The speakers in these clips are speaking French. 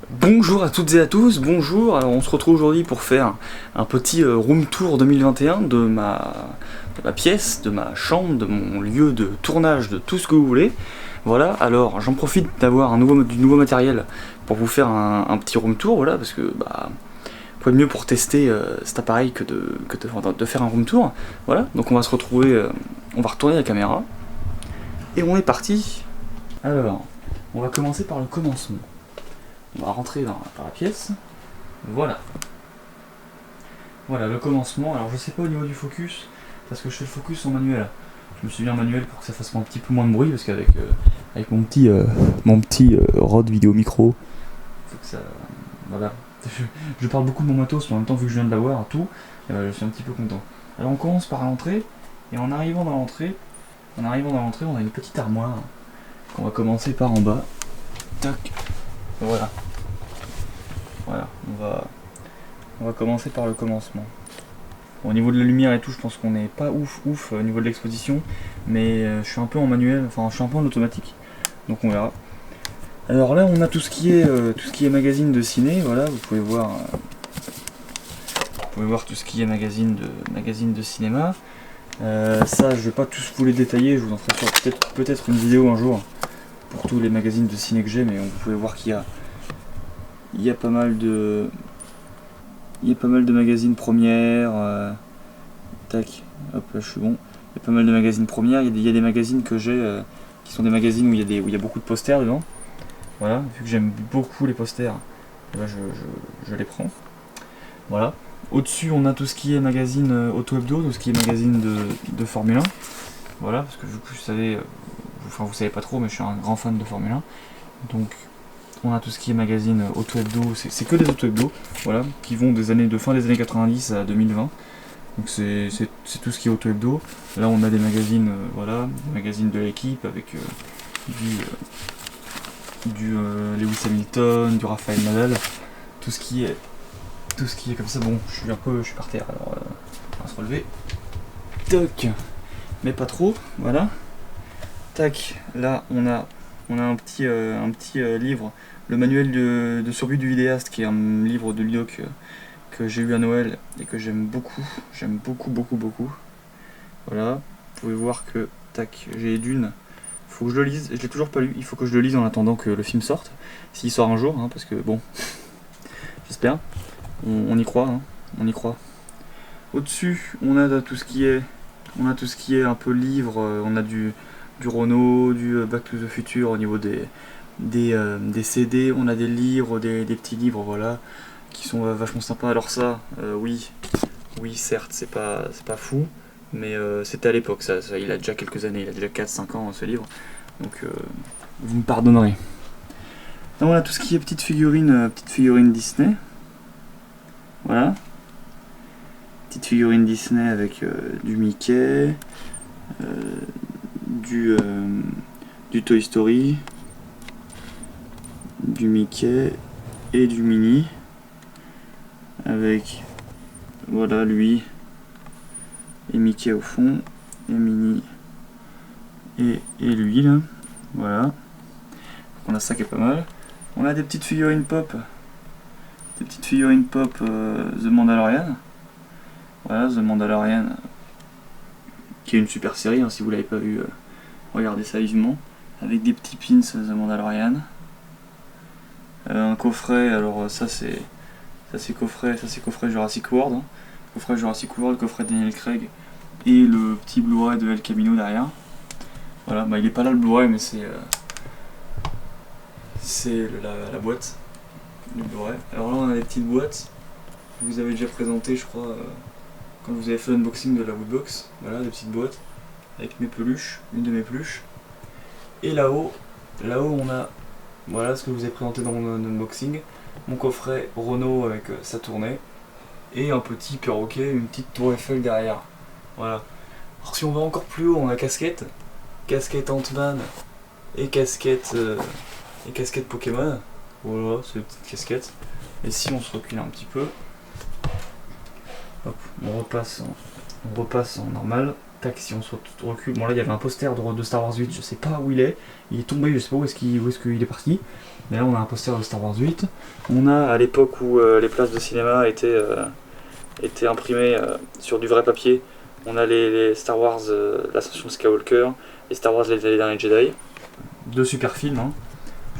Bonjour à toutes et à tous, bonjour. Alors on se retrouve aujourd'hui pour faire un petit room tour 2021 de ma pièce, de ma chambre, de mon lieu de tournage, de tout ce que vous voulez. Voilà, alors j'en profite d'avoir du nouveau matériel pour vous faire un petit room tour, voilà, parce que quoi de mieux pour tester cet appareil que de faire un room tour. Voilà, donc on va se retrouver, on va retourner la caméra, et on est parti. Alors, on va commencer par le commencement. On va rentrer dans la pièce. Voilà. Voilà le commencement. Alors je sais pas au niveau du focus, parce que je fais le focus en manuel. Je me suis mis en manuel pour que ça fasse un petit peu moins de bruit, parce qu'avec avec mon petit Rode vidéo micro, faut que ça. Voilà. Je parle beaucoup de mon matos, mais en même temps vu que je viens de l'avoir, tout, je suis un petit peu content. Alors on commence par l'entrée, et en arrivant dans l'entrée, on a une petite armoire qu'on va commencer par en bas. Tac. Voilà. Voilà, on va commencer par le commencement. Bon, au niveau de la lumière et tout, je pense qu'on n'est pas ouf au niveau de l'exposition, mais je suis un peu en manuel, enfin je suis un peu en automatique, donc on verra. Alors là, on a tout ce qui est magazine de ciné, voilà, vous pouvez voir tout ce qui est magazine de cinéma. Ça, je vais pas tous vous les détailler, je vous en ferai peut-être une vidéo un jour pour tous les magazines de ciné que j'ai, mais vous pouvez voir qu'il y a pas mal de magazines premières. Tac, hop là je suis bon. Il y a pas mal de magazines premières. Il y a des magazines que j'ai qui sont des magazines où il y a beaucoup de posters dedans. Voilà, vu que j'aime beaucoup les posters, là je les prends. Voilà. Au-dessus on a tout ce qui est magazine auto hebdo, tout ce qui est magazine de Formule 1. Voilà, parce que vu que vous savez pas trop, mais je suis un grand fan de Formule 1. Donc on a tout ce qui est magazine auto-hebdo, c'est que des auto-hebdo, voilà, qui vont de fin des années 90 à 2020. Donc c'est tout ce qui est auto-hebdo. Là on a des magazines, voilà, des magazines de l'équipe avec du Lewis Hamilton, du Rafael Nadal, tout ce qui est comme ça. Bon, je suis par terre, alors on va se relever. Toc, mais pas trop, voilà. Tac, là on a un petit livre, le manuel de survie du vidéaste, qui est un livre de ludo que j'ai eu à Noël et que j'aime beaucoup. Voilà, vous pouvez voir que, tac, j'ai Dune. Faut que je le lise, je l'ai toujours pas lu, il faut que je le lise en attendant que le film sorte. S'il sort un jour, hein, parce que bon, j'espère. On y croit, hein, on y croit. Au-dessus, on a tout ce qui est un peu livre, on a du Renault, du Back to the Future au niveau des CD, on a des livres, des petits livres, voilà, qui sont vachement sympas. Alors ça, oui, certes, c'est pas fou, mais c'était à l'époque, ça, il a déjà quelques années, il a déjà 4-5 ans ce livre, donc vous me pardonnerez. Donc voilà, tout ce qui est petites figurines Disney, voilà. Petite figurine Disney avec du Mickey, du Toy Story, du Mickey et du Minnie, avec, voilà, lui et Mickey au fond, et Minnie et lui là, voilà. On a ça qui est pas mal. On a des petites figurines pop, The Mandalorian. Voilà, The Mandalorian, qui est une super série, hein, si vous l'avez pas vu, regardez ça vivement. Avec des petits pins The Mandalorian. Un coffret, alors ça c'est coffret Jurassic World. Hein. Coffret Jurassic World, coffret Daniel Craig. Et le petit Blu-ray de El Camino derrière. Voilà, il est pas là le Blu-ray, mais c'est la boîte du Blu-ray. Alors là on a des petites boîtes. Je vous avais déjà présenté, je crois, quand vous avez fait l'unboxing de la Woodbox. Voilà, des petites boîtes avec mes peluches, une de mes peluches. Et là-haut on a, voilà ce que je vous ai présenté dans mon unboxing, mon coffret Renault avec sa tournée, et un petit perroquet, une petite tour Eiffel derrière. Voilà. Alors si on va encore plus haut, on a casquette Ant-Man et casquette Pokémon. Voilà, c'est une petite casquette. Et si on se recule un petit peu, hop, on repasse en normal. tac, si on se recule, bon là il y avait un poster de Star Wars 8, je sais pas où il est tombé, je sais pas où est-ce qu'il est parti, mais là on a un poster de Star Wars 8, on a à l'époque où les places de cinéma étaient imprimées sur du vrai papier, on a les Star Wars, l'Ascension de Skywalker, et Star Wars les derniers Jedi, deux super films, hein.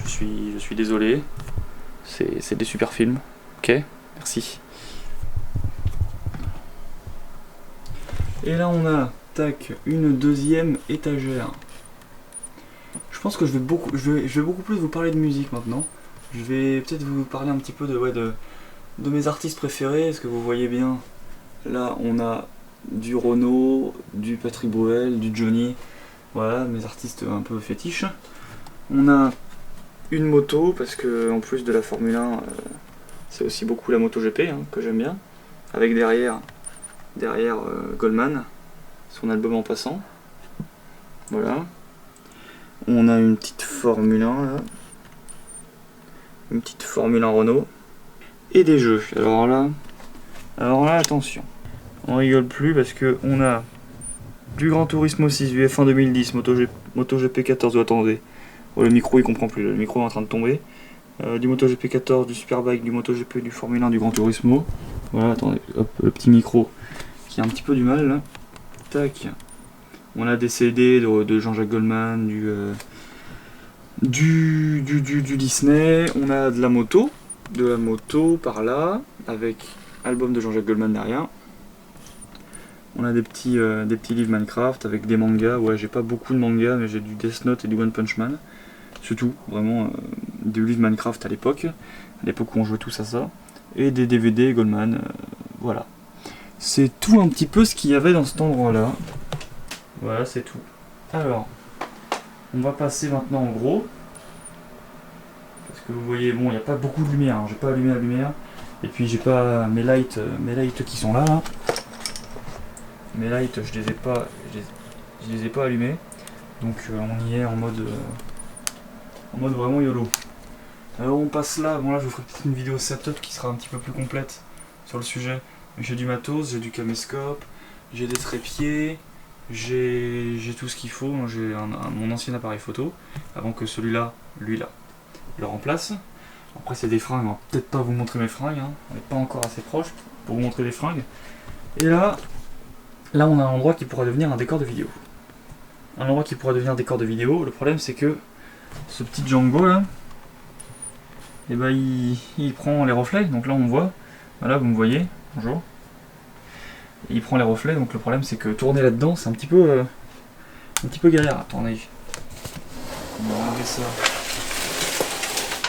Je suis désolé, c'est des super films, ok, merci. Et là on a, tac, une deuxième étagère. Je pense que je vais beaucoup plus vous parler de musique maintenant. Je vais peut-être vous parler un petit peu de mes artistes préférés. Est-ce que vous voyez bien? Là on a du Renaud, du Patrick Bruel, du Johnny. Voilà, mes artistes un peu fétiches. On a une moto, parce que en plus de la Formule 1, c'est aussi beaucoup la MotoGP, hein, que j'aime bien. Avec derrière Goldman, son album En Passant. Voilà. On a une petite Formule 1 là. Une petite Formule 1 Renault. Et des jeux. Alors là, attention. On rigole plus parce que on a du Gran Turismo 6, du F1 2010, MotoGP 14, attendez. Oh, le micro il comprend plus, le micro est en train de tomber. Du MotoGP 14, du Superbike, du MotoGP, du Formule 1, du Gran Turismo. Voilà, attendez, hop, le petit micro qui a un petit peu du mal là. Tac. On a des CD de Jean-Jacques Goldman, du Disney. On a de la moto par là, avec album de Jean-Jacques Goldman derrière. On a des petits livres Minecraft avec des mangas. Ouais, j'ai pas beaucoup de mangas, mais j'ai du Death Note et du One Punch Man. C'est tout, vraiment, des livres Minecraft à l'époque où on jouait tous à ça. Et des DVD Goldman, voilà. C'est tout un petit peu ce qu'il y avait dans cet endroit-là. Voilà, c'est tout. Alors, on va passer maintenant en gros. Parce que vous voyez, bon, il n'y a pas beaucoup de lumière, hein. J'ai pas allumé la lumière. Et puis j'ai pas mes lights qui sont là. Mes lights, je les ai pas allumés. Donc on y est en mode vraiment YOLO. Alors on passe là. Bon là, je vous ferai peut-être une vidéo setup qui sera un petit peu plus complète sur le sujet. J'ai du matos, j'ai du caméscope, j'ai des trépieds, j'ai tout ce qu'il faut. J'ai mon ancien appareil photo, avant que celui-là, lui là, le remplace. Après c'est des fringues, on va peut-être pas vous montrer mes fringues, hein. On n'est pas encore assez proche pour vous montrer les fringues. Et là on a un endroit qui pourra devenir un décor de vidéo. Le problème c'est que ce petit Django là, et ben il prend les reflets, donc là on voit, voilà vous me voyez, bonjour. Et il prend les reflets, donc le problème c'est que tourner là-dedans c'est un petit peu galère. Attendez, on va enlever ça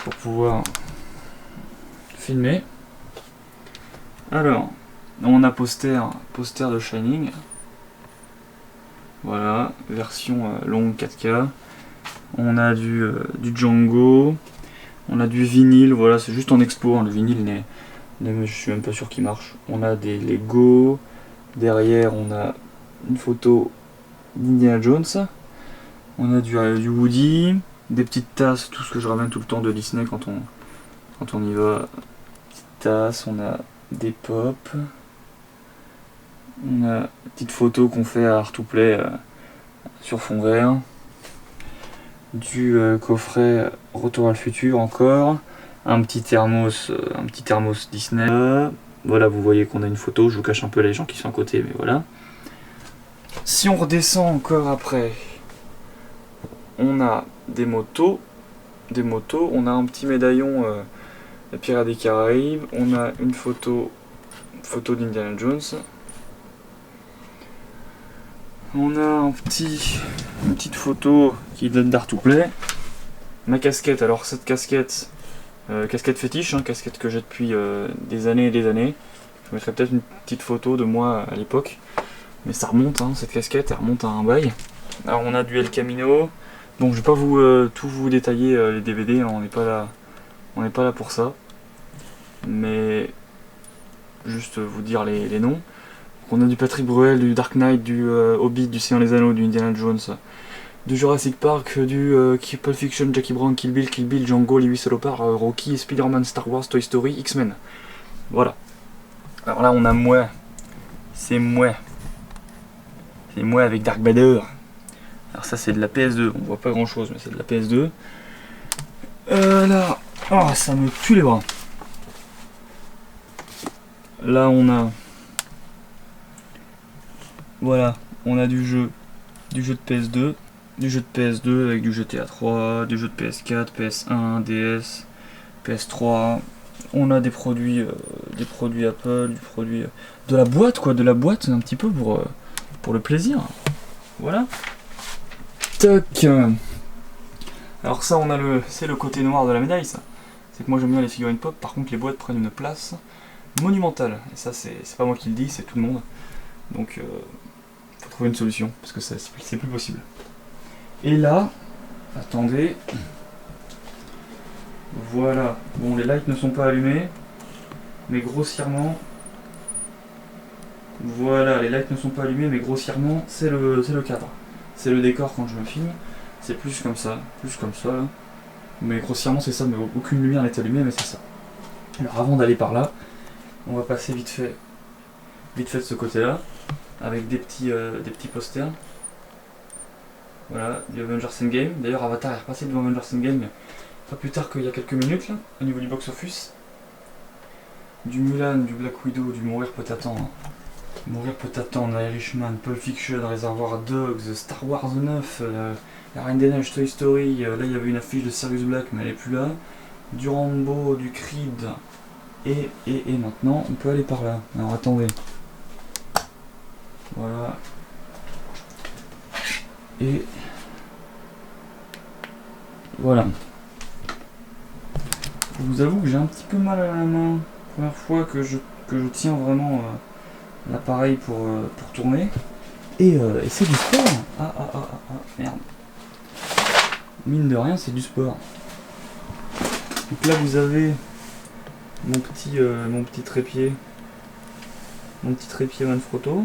pour pouvoir filmer. Alors, on a poster de Shining. Voilà, version longue 4K. On a du Django. On a du vinyle, voilà, c'est juste en expo, hein. Le vinyle, je suis même pas sûr qu'il marche. On a des Lego. Derrière, on a une photo d'Indiana Jones. On a du Woody. Des petites tasses, tout ce que je ramène tout le temps de Disney quand on y va. Petites tasses, on a des pop. On a une petite photo qu'on fait à Art2Play sur fond vert. Du coffret Retour à le futur encore. Un petit thermos Disney. Voilà, vous voyez qu'on a une photo. Je vous cache un peu les gens qui sont à côté, mais voilà. Si on redescend encore après, on a des motos. On a un petit médaillon des Pirates des Caraïbes. On a une photo d'Indiana Jones. On a une petite photo qui date d'Art2Play. Ma casquette, alors cette casquette, casquette fétiche, hein, casquette que j'ai depuis des années et des années. Je mettrai peut-être une petite photo de moi à l'époque. Mais ça remonte, hein, cette casquette, elle remonte à un bail. Alors on a du El Camino. Donc je vais pas tout vous détailler les DVD, hein, on n'est pas là pour ça. Mais juste vous dire les noms. On a du Patrick Bruel, du Dark Knight, du Hobbit, du Seigneur des Anneaux, du Indiana Jones, du Jurassic Park, du Pulp Fiction, Jackie Brown, Kill Bill, Django, Lewis Salopard, Rocky, Spider-Man, Star Wars, Toy Story, X-Men. Voilà. Alors là on a c'est C'est moi avec Dark Vador. Alors ça c'est de la PS2, on voit pas grand chose mais c'est de la PS2. Là, oh, ça me tue les bras. Là on a, voilà, on a du jeu de PS2, avec du GTA 3, du jeu de PS4, PS1, DS, PS3. On a des produits Apple, du produit de la boîte quoi, de la boîte un petit peu pour le plaisir. Voilà. Tac. Alors ça c'est le côté noir de la médaille ça. C'est que moi j'aime bien les figurines pop, par contre les boîtes prennent une place monumentale. Et ça c'est pas moi qui le dis, c'est tout le monde. Donc faut trouver une solution, parce que c'est plus possible. Et là, attendez. Voilà. Bon, les lights ne sont pas allumés, mais grossièrement. Voilà, les lights ne sont pas allumés, mais grossièrement, c'est le cadre. C'est le décor quand je me filme. C'est plus comme ça. Là. Mais grossièrement, c'est ça, mais aucune lumière n'est allumée, mais c'est ça. Alors avant d'aller par là, on va passer vite fait de ce côté-là, avec des petits posters. Voilà, du Avengers Endgame. D'ailleurs, Avatar est repassé devant Avengers Endgame pas plus tard qu'il y a quelques minutes, là, au niveau du box-office. Du Mulan, du Black Widow, du Mourir peut attendre. Mourir peut attendre, Irishman, Pulp Fiction, Reservoir Dogs, Star Wars 9, la Reine des Neiges, Toy Story. Là, il y avait une affiche de Sirius Black, mais elle est plus là. Du Rambo, du Creed. Et maintenant, on peut aller par là. Alors, attendez. Voilà. Et voilà. Je vous avoue que j'ai un petit peu mal à la main. Première fois que je tiens vraiment l'appareil pour tourner. Et c'est du sport. Ah, merde. Mine de rien, c'est du sport. Donc là, vous avez mon petit trépied. Mon petit trépied Manfrotto.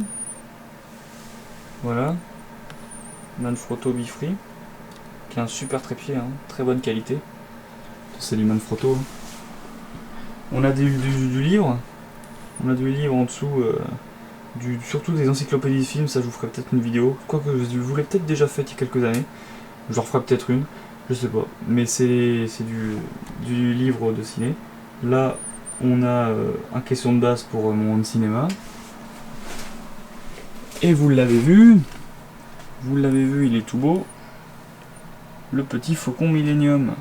Voilà. Manfrotto Bifree. Qui est un super trépied, hein, très bonne qualité. C'est du Manfrotto. On a du livre. On a du livre en dessous. Surtout des encyclopédies de films, ça je vous ferai peut-être une vidéo. Quoique je vous l'ai peut-être déjà fait il y a quelques années. J'en referai peut-être une. Je sais pas. Mais c'est du livre de ciné. Là, on a un question de base pour mon cinéma. Et vous l'avez vu. Il est tout beau. Le petit faucon Millennium.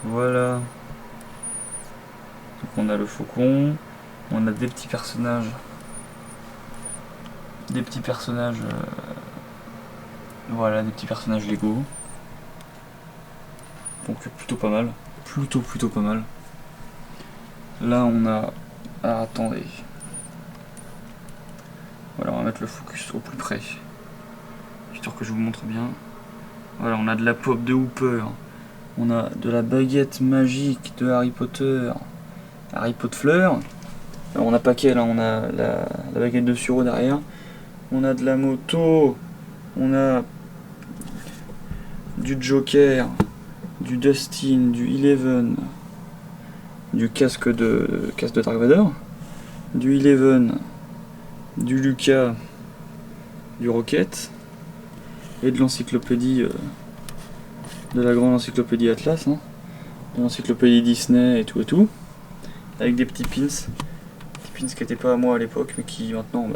Voilà. Donc on a le faucon. On a des petits personnages. Voilà, des petits personnages Lego. Donc plutôt pas mal. Plutôt pas mal. Là on a... Ah, attendez. Voilà, on va mettre le focus au plus près. Histoire que je vous montre bien. Voilà, on a de la pop de Hooper. On a de la baguette magique de Harry Potter. Harry Potter fleur. Alors on a pas qu'elle, hein, on a la baguette de Suro derrière. On a de la moto. On a du Joker. Du Dustin. Du Eleven. Du casque de Dark Vador. Du Eleven. Du Lucas. Du Rocket. Et de l'encyclopédie. De la grande encyclopédie Atlas. Hein, de l'encyclopédie Disney et tout. Avec des petits pins. Qui n'étaient pas à moi à l'époque, mais qui maintenant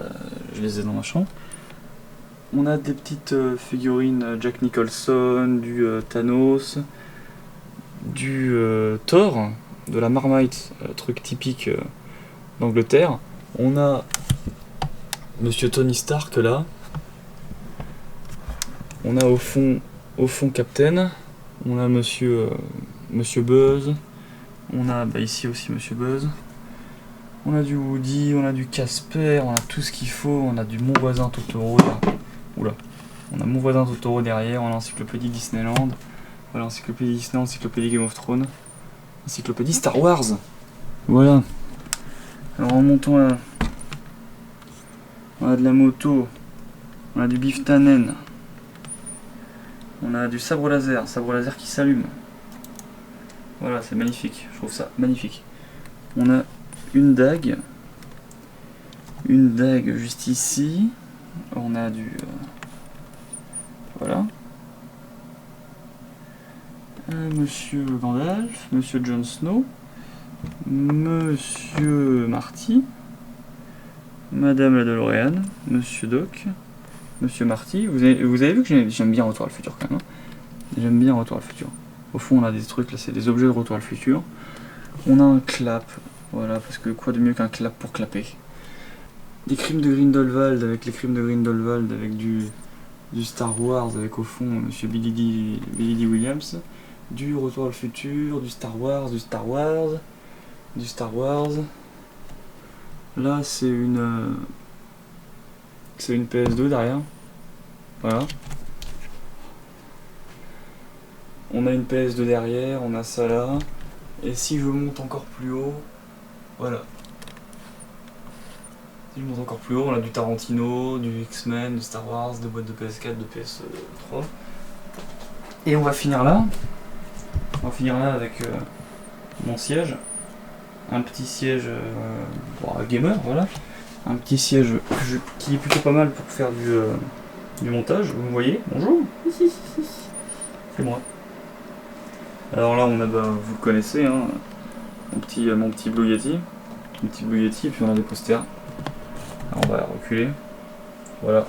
je les ai dans ma chambre. On a des petites figurines Jack Nicholson, du Thanos, du Thor, de la Marmite, truc typique d'Angleterre. On a Monsieur Tony Stark là. On a au fond Captain. On a Monsieur Buzz. On a ici aussi Monsieur Buzz. On a du Woody, on a du Casper, on a tout ce qu'il faut, on a du Mon Voisin Totoro là. Oula. On a Mon Voisin Totoro derrière, on a l'encyclopédie Disneyland, voilà, encyclopédie Disney, encyclopédie Game of Thrones, encyclopédie Star Wars. Voilà. Alors en montant là, on a de la moto, on a du Biff Tannen, on a du sabre laser qui s'allume. Voilà, c'est magnifique, je trouve ça magnifique. On a une dague juste ici. On a du... voilà. Monsieur Gandalf, Monsieur Jon Snow, Monsieur Marty, Madame la DeLorean, Monsieur Doc, Monsieur Marty. Vous avez vu que j'aime bien Retour à le futur quand même. Hein, j'aime bien Retour à le futur. Au fond, on a des trucs là, c'est des objets de Retour à le futur. On a un clap, voilà, parce que quoi de mieux qu'un clap pour clapper. Des crimes de Grindelwald, avec les crimes de Grindelwald, avec du Star Wars, avec au fond Monsieur Billy D. Williams. Du Retour à le futur, du Star Wars, du Star Wars. Là, c'est une PS2 derrière. Voilà. On a une PS2 derrière, on a ça là. Et si je monte encore plus haut, voilà. Si je monte encore plus haut, on a du Tarantino, du X-Men, du Star Wars, des boîtes de PS4, de PS3. Et on va finir là. Avec mon siège. Un petit siège gamer, voilà. Un petit siège qui est plutôt pas mal pour faire du montage. Vous me voyez? Bonjour. C'est moi. Alors là, on a, vous le connaissez, hein, mon petit Blue Yeti. Mon petit Blue Yeti, et puis on a des posters. Alors on va reculer. Voilà.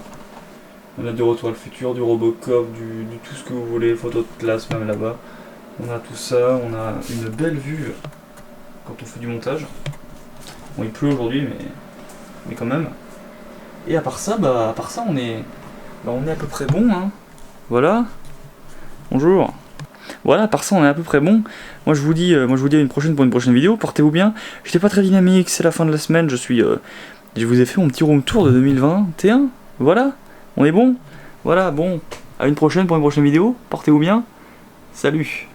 On a du Retour à le futur, du Robocop, du tout ce que vous voulez, photo de classe même là-bas. On a tout ça, on a une belle vue quand on fait du montage. Bon, il pleut aujourd'hui, mais quand même. Et à part ça, on est à peu près bon, hein. Voilà. Bonjour. Voilà, à part ça, on est à peu près bon. Moi, je vous dis à une prochaine pour une prochaine vidéo. Portez-vous bien. J'étais pas très dynamique, c'est la fin de la semaine. Je vous ai fait mon petit room tour de 2021. Voilà, on est bon. Voilà, bon. À une prochaine pour une prochaine vidéo. Portez-vous bien. Salut.